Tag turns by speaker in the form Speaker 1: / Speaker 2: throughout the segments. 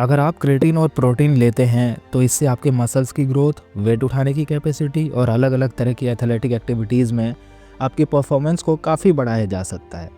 Speaker 1: अगर आप क्रेटीन और प्रोटीन लेते हैं तो इससे आपके मसल्स की ग्रोथ, वेट उठाने की कैपेसिटी और अलग अलग तरह की एथलेटिक एक्टिविटीज़ में आपकी परफॉर्मेंस को काफ़ी बढ़ाया जा सकता है।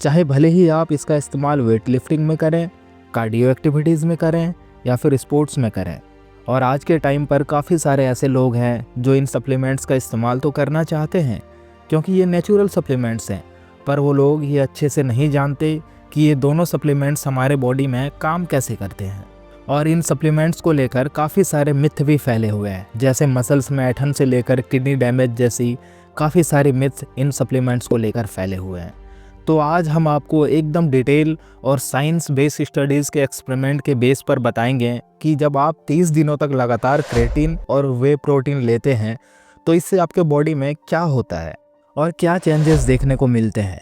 Speaker 1: चाहे भले ही आप इसका इस्तेमाल वेट लिफ्टिंग में करें, कार्डियो एक्टिविटीज़ में करें या फिर स्पोर्ट्स में करें। और आज के टाइम पर काफ़ी सारे ऐसे लोग हैं जो इन सप्लीमेंट्स का इस्तेमाल तो करना चाहते हैं क्योंकि ये नेचुरल सप्लीमेंट्स हैं, पर वो लोग ये अच्छे से नहीं जानते कि ये दोनों सप्लीमेंट्स हमारे बॉडी में काम कैसे करते हैं। और इन सप्लीमेंट्स को लेकर काफ़ी सारे मिथ भी फैले हुए हैं, जैसे मसल्स में ऐंठन से लेकर किडनी डैमेज जैसी काफ़ी सारे मिथ इन सप्लीमेंट्स को लेकर फैले हुए हैं। तो आज हम आपको एकदम डिटेल और साइंस बेस्ड स्टडीज़ के एक्सपेरिमेंट के बेस पर बताएंगे कि जब आप 30 दिनों तक लगातार क्रेटीन और वे प्रोटीन लेते हैं तो इससे आपके बॉडी में क्या होता है और क्या चेंजेस देखने को मिलते हैं।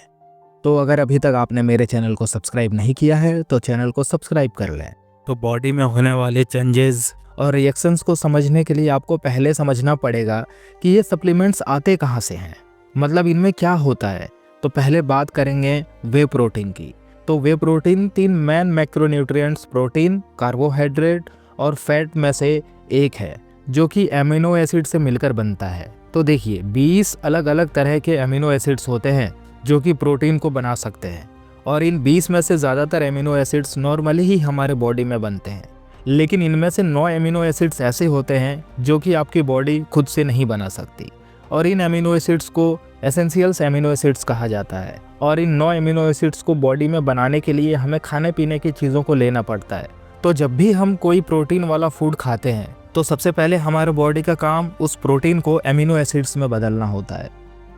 Speaker 1: तो अगर अभी तक आपने मेरे चैनल को सब्सक्राइब नहीं किया है तो चैनल को सब्सक्राइब कर लें। तो बॉडी में होने वाले चेंजेस और रिएक्शंस को समझने के लिए आपको पहले समझना पड़ेगा कि ये सप्लीमेंट्स आते कहाँ से हैं, मतलब इनमें क्या होता है। तो पहले बात करेंगे वे प्रोटीन की। तो वे protein 3 main macronutrients protein, carbohydrate और फैट में से एक है जो कि एमिनो एसिड से मिलकर बनता है। तो देखिए 20 अलग अलग तरह के एमिनो एसिड्स होते हैं जो कि प्रोटीन को बना सकते हैं, और इन 20 में से ज़्यादातर एमिनो एसिड्स नॉर्मली ही हमारे बॉडी में बनते हैं, लेकिन इनमें से 9 एमिनो एसिड्स ऐसे होते हैं जो कि आपकी बॉडी खुद से नहीं बना सकती, और इन एमिनो एसिड्स को एसेंशियल्स एमिनो एसिड्स कहा जाता है। और इन 9 एमिनो एसिड्स को बॉडी में बनाने के लिए हमें खाने पीने की चीज़ों को लेना पड़ता है। तो जब भी हम कोई प्रोटीन वाला फूड खाते हैं तो सबसे पहले हमारे बॉडी का काम उस प्रोटीन को एमिनो एसिड्स में बदलना होता है।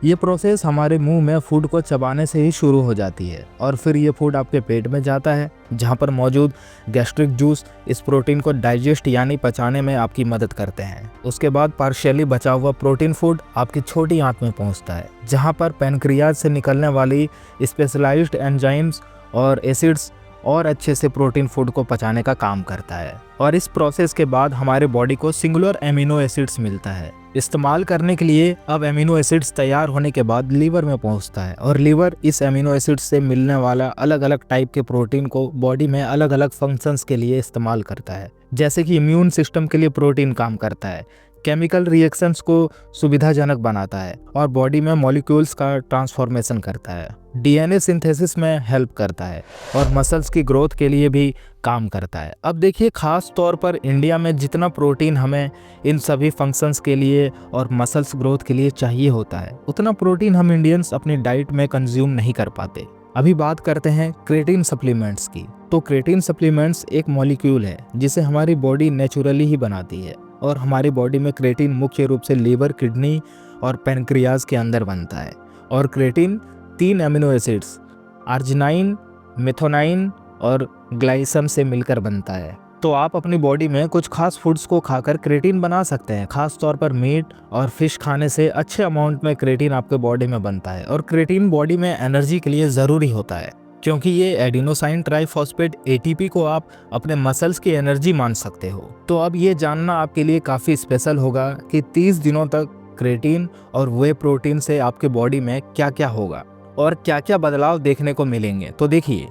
Speaker 1: ये प्रोसेस हमारे मुंह में फूड को चबाने से ही शुरू हो जाती है, और फिर ये फूड आपके पेट में जाता है जहाँ पर मौजूद गैस्ट्रिक जूस इस प्रोटीन को डाइजेस्ट यानी पचाने में आपकी मदद करते हैं। उसके बाद पार्शियली बचा हुआ प्रोटीन फूड आपकी छोटी आंत में पहुँचता है, जहाँ पर पैनक्रियाज से निकलने वाली स्पेशलाइज्ड एंजाइम्स और एसिड्स और अच्छे से प्रोटीन फूड को पचाने का काम करता है। और इस प्रोसेस के बाद हमारे बॉडी को सिंगुलर एमिनो एसिड्स मिलता है। इस्तेमाल करने के लिए अब एमिनो एसिड्स तैयार होने के बाद लीवर में पहुंचता है, और लीवर इस एमिनो एसिड्स से मिलने वाला अलग अलग टाइप के प्रोटीन को बॉडी में अलग अलग फंक्शंस के लिए इस्तेमाल करता है। जैसे कि इम्यून सिस्टम के लिए प्रोटीन काम करता है, केमिकल रिएक्शंस को सुविधाजनक बनाता है, और बॉडी में मॉलिक्यूल्स का ट्रांसफॉर्मेशन करता है, डीएनए सिंथेसिस में हेल्प करता है, और मसल्स की ग्रोथ के लिए भी काम करता है। अब देखिए खास तौर पर इंडिया में जितना प्रोटीन हमें इन सभी फंक्शंस के लिए और मसल्स ग्रोथ के लिए चाहिए होता है, उतना प्रोटीन हम इंडियंस अपनी डाइट में कंज्यूम नहीं कर पाते। अभी बात करते हैं क्रेटीन सप्लीमेंट्स की। तो क्रेटीन सप्लीमेंट्स एक मॉलिक्यूल है जिसे हमारी बॉडी नेचुरली ही बनाती है, और हमारी बॉडी में क्रेटीन मुख्य रूप से लीवर, किडनी और पैनक्रियाज के अंदर बनता है। और क्रेटीन 3 एमिनो एसिड्स आर्जिनाइन, मेथोनाइन और ग्लाइसम से मिलकर बनता है। तो आप अपनी बॉडी में कुछ खास फूड्स को खाकर क्रेटीन बना सकते हैं। खास तौर पर मीट और फिश खाने से अच्छे अमाउंट में क्रेटीन आपके बॉडी में बनता है, और क्रेटीन बॉडी में एनर्जी के लिए ज़रूरी होता है क्योंकि ये एडिनोसाइन ट्राइफॉस्फेट एटीपी को आप अपने मसल्स की एनर्जी मान सकते हो। तो अब ये जानना आपके लिए काफ़ी स्पेशल होगा कि 30 दिनों तक क्रेटीन और वे प्रोटीन से आपके बॉडी में क्या क्या होगा और क्या क्या बदलाव देखने को मिलेंगे। तो देखिए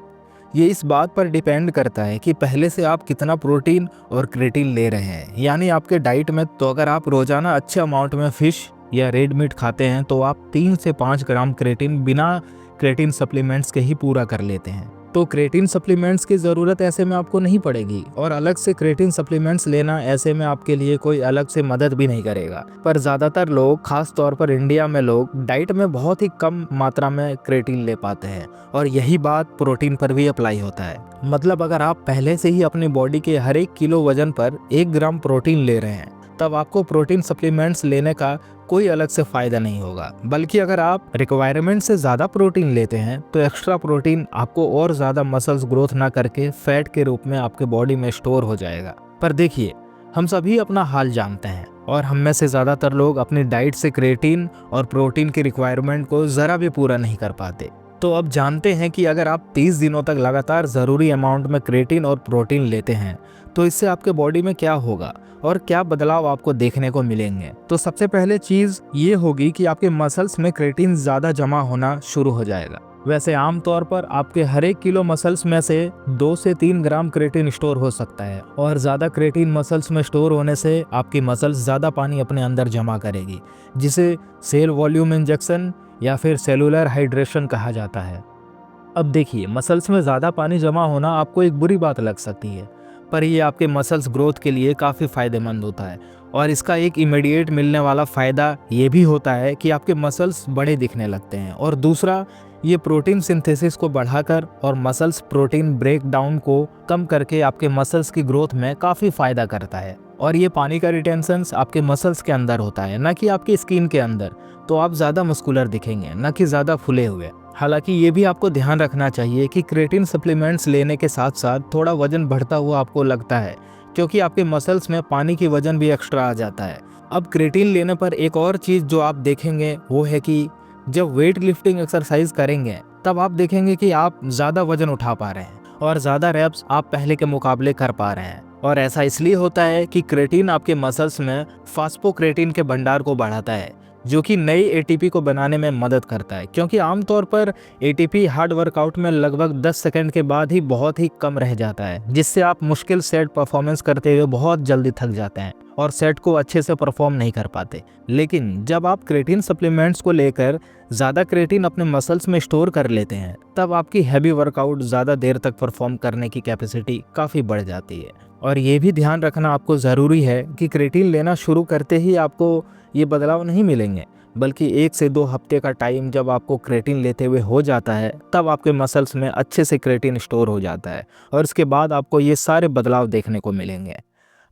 Speaker 1: ये इस बात पर डिपेंड करता है कि पहले से आप कितना प्रोटीन और क्रेटीन ले रहे हैं, यानी आपके डाइट में। तो अगर आप रोज़ाना अच्छे अमाउंट में फ़िश या रेड मीट खाते हैं तो आप 3 से 5 ग्राम क्रेटीन बिना क्रेटीन सप्लीमेंट्स के ही पूरा कर लेते हैं। तो क्रेटीन सप्लीमेंट्स की ज़रूरत ऐसे में आपको नहीं पड़ेगी, और अलग से क्रेटीन सप्लीमेंट्स लेना ऐसे में आपके लिए कोई अलग से मदद भी नहीं करेगा। पर ज़्यादातर लोग, खास तौर पर इंडिया में लोग, डाइट में बहुत ही कम मात्रा में क्रेटीन ले पाते हैं, और यही बात प्रोटीन पर भी अप्लाई होता है। मतलब अगर आप पहले से ही अपनी बॉडी के हर 1 किलो वजन पर 1 ग्राम प्रोटीन ले रहे हैं तब आपको प्रोटीन सप्लीमेंट्स लेने का कोई अलग से फ़ायदा नहीं होगा। बल्कि अगर आप रिक्वायरमेंट से ज़्यादा प्रोटीन लेते हैं तो एक्स्ट्रा प्रोटीन आपको और ज़्यादा मसल्स ग्रोथ ना करके फैट के रूप में आपके बॉडी में स्टोर हो जाएगा। पर देखिए हम सभी अपना हाल जानते हैं, और हम में से ज़्यादातर लोग अपनी डाइट से क्रेटीन और प्रोटीन की रिक्वायरमेंट को ज़रा भी पूरा नहीं कर पाते। तो अब जानते हैं कि अगर आप 30 दिनों तक लगातार ज़रूरी अमाउंट में क्रेटीन और प्रोटीन लेते हैं तो इससे आपके बॉडी में क्या होगा और क्या बदलाव आपको देखने को मिलेंगे। तो सबसे पहले चीज़ ये होगी कि आपके मसल्स में क्रेटीन ज़्यादा जमा होना शुरू हो जाएगा। वैसे आमतौर पर आपके हर 1 किलो मसल्स में से 2 से 3 ग्राम क्रेटिन स्टोर हो सकता है, और ज़्यादा क्रेटिन मसल्स में स्टोर होने से आपकी मसल्स ज़्यादा पानी अपने अंदर जमा करेगी, जिसे सेल वॉल्यूम इंजेक्शन या फिर सेलुलर हाइड्रेशन कहा जाता है। अब देखिए, मसल्स में ज़्यादा पानी जमा होना आपको एक बुरी बात लग सकती है, पर ये आपके मसल्स ग्रोथ के लिए काफ़ी फ़ायदेमंद होता है। और इसका एक इमीडिएट मिलने वाला फ़ायदा ये भी होता है कि आपके मसल्स बड़े दिखने लगते हैं, और दूसरा, ये प्रोटीन सिंथेसिस को बढ़ाकर और मसल्स प्रोटीन ब्रेक डाउन को कम करके आपके मसल्स की ग्रोथ में काफ़ी फ़ायदा करता है। और ये पानी का रिटेंशन आपके मसल्स के अंदर होता है, ना कि आपकी स्किन के अंदर, तो आप ज़्यादा मस्कुलर दिखेंगे, ना कि ज़्यादा फुले हुए। हालांकि ये भी आपको ध्यान रखना चाहिए कि क्रेटिन सप्लीमेंट्स लेने के साथ साथ थोड़ा वजन बढ़ता हुआ आपको लगता है, क्योंकि आपके मसल्स में पानी की वजन भी एक्स्ट्रा आ जाता है। अब क्रेटिन लेने पर एक और चीज़ जो आप देखेंगे वो है कि जब वेट लिफ्टिंग एक्सरसाइज करेंगे तब आप देखेंगे कि आप ज़्यादा वजन उठा पा रहे हैं और ज़्यादा रेप्स आप पहले के मुकाबले कर पा रहे हैं। और ऐसा इसलिए होता है कि क्रेटिन आपके मसल्स में फास्फोक्रेटिन के भंडार को बढ़ाता है, जो कि नई एटीपी को बनाने में मदद करता है, क्योंकि आमतौर पर एटीपी हार्ड वर्कआउट में लगभग 10 सेकंड के बाद ही बहुत ही कम रह जाता है, जिससे आप मुश्किल सेट परफॉर्मेंस करते हुए बहुत जल्दी थक जाते हैं और सेट को अच्छे से परफॉर्म नहीं कर पाते। लेकिन जब आप क्रेटिन सप्लीमेंट्स को लेकर ज़्यादा क्रेटिन अपने मसल्स में स्टोर कर लेते हैं, तब आपकी हैवी वर्कआउट ज़्यादा देर तक परफॉर्म करने की कैपेसिटी काफ़ी बढ़ जाती है। और ये भी ध्यान रखना आपको ज़रूरी है कि क्रेटिन लेना शुरू करते ही आपको ये बदलाव नहीं मिलेंगे, बल्कि 1 से 2 हफ्ते का टाइम जब आपको क्रेटिन लेते हुए हो जाता है, तब आपके मसल्स में अच्छे से क्रेटिन स्टोर हो जाता है, और इसके बाद आपको ये सारे बदलाव देखने को मिलेंगे।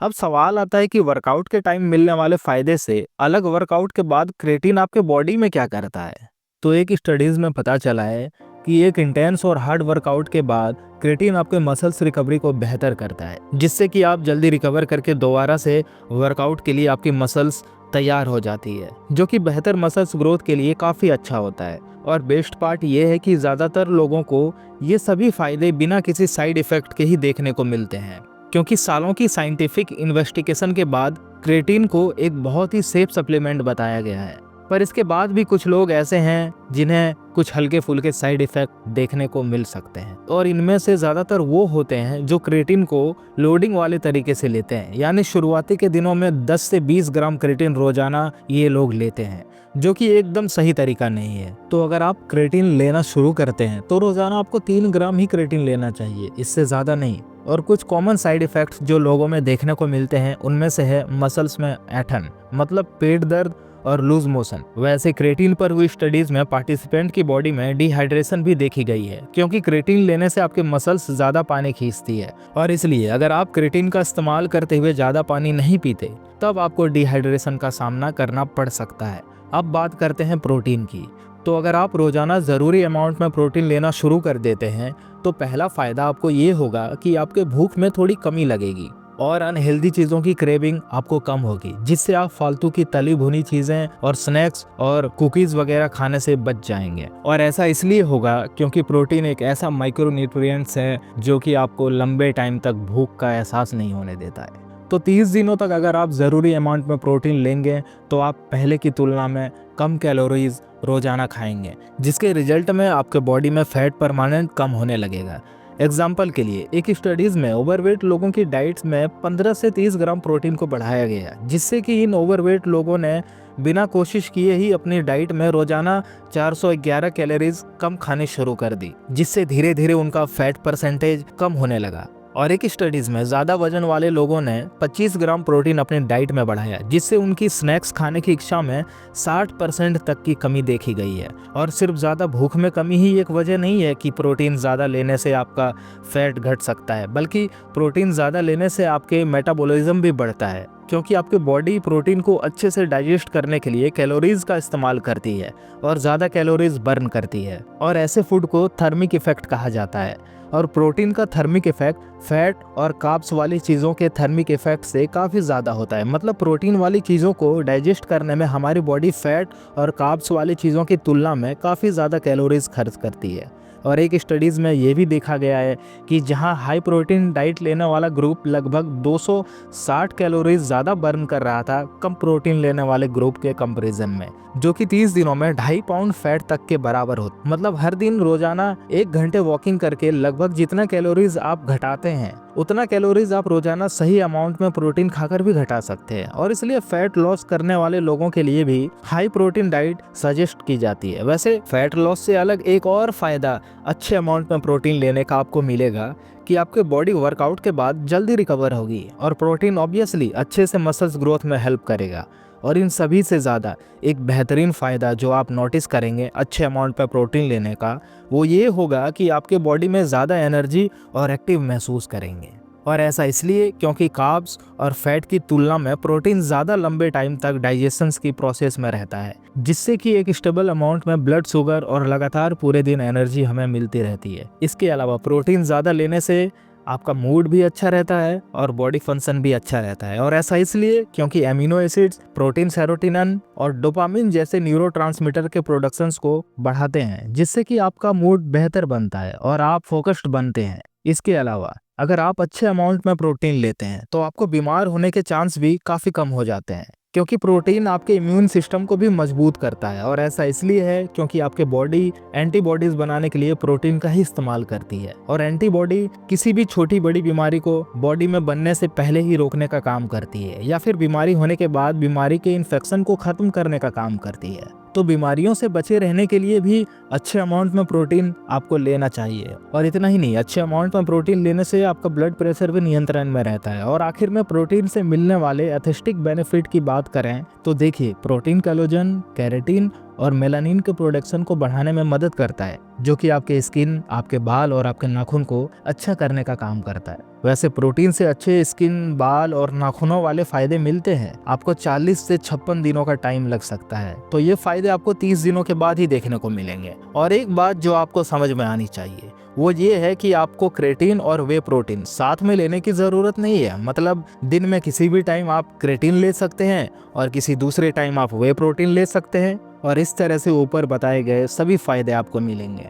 Speaker 1: अब सवाल आता है कि वर्कआउट के टाइम मिलने वाले फ़ायदे से अलग वर्कआउट के बाद क्रेटिन आपके बॉडी में क्या करता है। तो एक स्टडीज़ में पता चला है कि एक इंटेंस और हार्ड वर्कआउट के बाद क्रेटिन आपके मसल्स रिकवरी को बेहतर करता है, जिससे कि आप जल्दी रिकवर करके दोबारा से वर्कआउट के लिए आपकी मसल्स तैयार हो जाती है, जो कि बेहतर मसल्स ग्रोथ के लिए काफ़ी अच्छा होता है। और बेस्ट पार्ट ये है कि ज़्यादातर लोगों को ये सभी फ़ायदे बिना किसी साइड इफ़ेक्ट के ही देखने को मिलते हैं, क्योंकि सालों की साइंटिफिक इन्वेस्टिगेशन के बाद क्रेटिन को एक बहुत ही सेफ सप्लीमेंट बताया गया है। पर इसके बाद भी कुछ लोग ऐसे हैं जिन्हें कुछ हल्के फुल्के साइड इफ़ेक्ट देखने को मिल सकते हैं, और इनमें से ज़्यादातर वो होते हैं जो क्रेटिन को लोडिंग वाले तरीके से लेते हैं, यानी शुरुआती के दिनों में 10 से 20 ग्राम क्रेटिन रोजाना ये लोग लेते हैं, जो कि एकदम सही तरीका नहीं है। तो अगर आप क्रेटिन लेना शुरू करते हैं तो रोजाना आपको 3 ग्राम ही क्रेटिन लेना चाहिए, इससे ज़्यादा नहीं। और कुछ कॉमन साइड इफ़ेक्ट्स जो लोगों में देखने को मिलते हैं उनमें से है मसल्स में ऐंठन, मतलब पेट दर्द और लूज मोशन। वैसे क्रेटिन पर हुई स्टडीज में पार्टिसिपेंट की बॉडी में डिहाइड्रेशन भी देखी गई है, क्योंकि क्रेटिन लेने से आपके मसल्स ज़्यादा पानी खींचती है, और इसलिए अगर आप क्रेटिन का इस्तेमाल करते हुए ज़्यादा पानी नहीं पीते तब आपको डिहाइड्रेशन का सामना करना पड़ सकता है। अब बात करते हैं प्रोटीन की। तो अगर आप रोजाना ज़रूरी अमाउंट में प्रोटीन लेना शुरू कर देते हैं तो पहला फ़ायदा आपको ये होगा कि आपके भूख में थोड़ी कमी लगेगी और अनहेल्दी चीज़ों की क्रेविंग आपको कम होगी, जिससे आप फालतू की तली भुनी चीज़ें और स्नैक्स और कुकीज़ वगैरह खाने से बच जाएंगे। और ऐसा इसलिए होगा क्योंकि प्रोटीन एक ऐसा माइक्रोन्यूट्रिएंट्स है जो कि आपको लंबे टाइम तक भूख का एहसास नहीं होने देता है। तो 30 दिनों तक अगर आप ज़रूरी अमाउंट में प्रोटीन लेंगे तो आप पहले की तुलना में कम कैलोरीज रोज़ाना खाएंगे, जिसके रिजल्ट में आपके बॉडी में फैट परमानेंट कम होने लगेगा। एग्जाम्पल के लिए एक स्टडीज़ में ओवरवेट लोगों की डाइट्स में 15 से 30 ग्राम प्रोटीन को बढ़ाया गया, जिससे कि इन ओवरवेट लोगों ने बिना कोशिश किए ही अपनी डाइट में रोजाना 411 कैलोरीज कम खानी शुरू कर दी, जिससे धीरे धीरे उनका फैट परसेंटेज कम होने लगा। और एक स्टडीज़ में ज़्यादा वजन वाले लोगों ने 25 ग्राम प्रोटीन अपने डाइट में बढ़ाया, जिससे उनकी स्नैक्स खाने की इच्छा में 60% तक की कमी देखी गई है। और सिर्फ ज़्यादा भूख में कमी ही एक वजह नहीं है कि प्रोटीन ज़्यादा लेने से आपका फैट घट सकता है, बल्कि प्रोटीन ज़्यादा लेने से आपके मेटाबॉलिज्म भी बढ़ता है, क्योंकि आपकी बॉडी प्रोटीन को अच्छे से डाइजेस्ट करने के लिए कैलोरीज का इस्तेमाल करती है और ज़्यादा कैलोरीज बर्न करती है। और ऐसे फूड को थर्मिक इफेक्ट कहा जाता है। और प्रोटीन का थर्मिक इफेक्ट फैट और कार्ब्स वाली चीज़ों के थर्मिक इफेक्ट से काफ़ी ज़्यादा होता है। मतलब प्रोटीन वाली चीज़ों को डाइजेस्ट करने में हमारी बॉडी फैट और कार्ब्स वाली चीज़ों की तुलना में काफ़ी ज़्यादा कैलोरीज खर्च करती है। और एक स्टडीज़ में ये भी देखा गया है कि जहां हाई प्रोटीन डाइट लेने वाला ग्रुप लगभग 260 कैलोरीज ज़्यादा बर्न कर रहा था कम प्रोटीन लेने वाले ग्रुप के कंपैरिजन में, जो कि 30 दिनों में 2.5 पाउंड फैट तक के बराबर हो। मतलब हर दिन रोजाना 1 घंटे वॉकिंग करके लगभग जितना कैलोरीज आप घटाते हैं उतना कैलोरीज आप रोजाना सही अमाउंट में प्रोटीन खाकर भी घटा सकते हैं। और इसलिए फैट लॉस करने वाले लोगों के लिए भी हाई प्रोटीन डाइट सजेस्ट की जाती है। वैसे फैट लॉस से अलग एक और फायदा अच्छे अमाउंट में प्रोटीन लेने का आपको मिलेगा कि आपके बॉडी वर्कआउट के बाद जल्दी रिकवर होगी और प्रोटीन ऑब्वियसली अच्छे से मसल्स ग्रोथ में हेल्प करेगा। और इन सभी से ज़्यादा एक बेहतरीन फ़ायदा जो आप नोटिस करेंगे अच्छे अमाउंट पर प्रोटीन लेने का, वो ये होगा कि आपके बॉडी में ज़्यादा एनर्जी और एक्टिव महसूस करेंगे। और ऐसा इसलिए क्योंकि कार्ब्स और फैट की तुलना में प्रोटीन ज़्यादा लंबे टाइम तक डाइजेशंस की प्रोसेस में रहता है, जिससे कि एक स्टेबल अमाउंट में ब्लड शुगर और लगातार पूरे दिन एनर्जी हमें मिलती रहती है। इसके अलावा प्रोटीन ज़्यादा लेने से आपका मूड भी अच्छा रहता है और बॉडी फंक्शन भी अच्छा रहता है। और ऐसा इसलिए क्योंकि एमिनो एसिड्स प्रोटीन, सेरोटोनिन और डोपामिन जैसे न्यूरोट्रांसमीटर के प्रोडक्शंस को बढ़ाते हैं, जिससे कि आपका मूड बेहतर बनता है और आप फोकस्ड बनते हैं। इसके अलावा अगर आप अच्छे अमाउंट में प्रोटीन लेते हैं तो आपको बीमार होने के चांस भी काफ़ी कम हो जाते हैं, क्योंकि प्रोटीन आपके इम्यून सिस्टम को भी मजबूत करता है। और ऐसा इसलिए है क्योंकि आपके बॉडी एंटीबॉडीज बनाने के लिए प्रोटीन का ही इस्तेमाल करती है। और एंटीबॉडी किसी भी छोटी बड़ी बीमारी को बॉडी में बनने से पहले ही रोकने का काम करती है, या फिर बीमारी होने के बाद बीमारी के इन्फेक्शन को खत्म करने का काम करती है। तो बीमारियों से बचे रहने के लिए भी अच्छे अमाउंट में प्रोटीन आपको लेना चाहिए। और इतना ही नहीं, अच्छे अमाउंट में प्रोटीन लेने से आपका ब्लड प्रेशर भी नियंत्रण में रहता है। और आखिर में प्रोटीन से मिलने वाले एस्थेटिक बेनिफिट की बात करें तो देखिए, प्रोटीन कोलेजन, केराटिन और मेलानिन के प्रोडक्शन को बढ़ाने में मदद करता है, जो कि आपके स्किन, आपके बाल और आपके नाखून को अच्छा करने का काम करता है। वैसे प्रोटीन से अच्छे स्किन, बाल और नाखूनों वाले फायदे मिलते हैं आपको 40 से 56 दिनों का टाइम लग सकता है। तो ये फायदे आपको 30 दिनों के बाद ही देखने को मिलेंगे। और एक बात जो आपको समझ में आनी चाहिए वो ये है कि आपको क्रेटीन और वे प्रोटीन साथ में लेने की ज़रूरत नहीं है। मतलब दिन में किसी भी टाइम आप क्रेटीन ले सकते हैं और किसी दूसरे टाइम आप वे प्रोटीन ले सकते हैं। और इस तरह से ऊपर बताए गए सभी फायदे आपको मिलेंगे।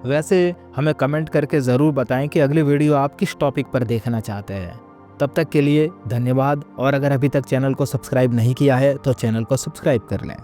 Speaker 1: वैसे हमें कमेंट करके ज़रूर बताएं कि अगली वीडियो आप किस टॉपिक पर देखना चाहते हैं। तब तक के लिए धन्यवाद। और अगर अभी तक चैनल को सब्सक्राइब नहीं किया है तो चैनल को सब्सक्राइब कर लें।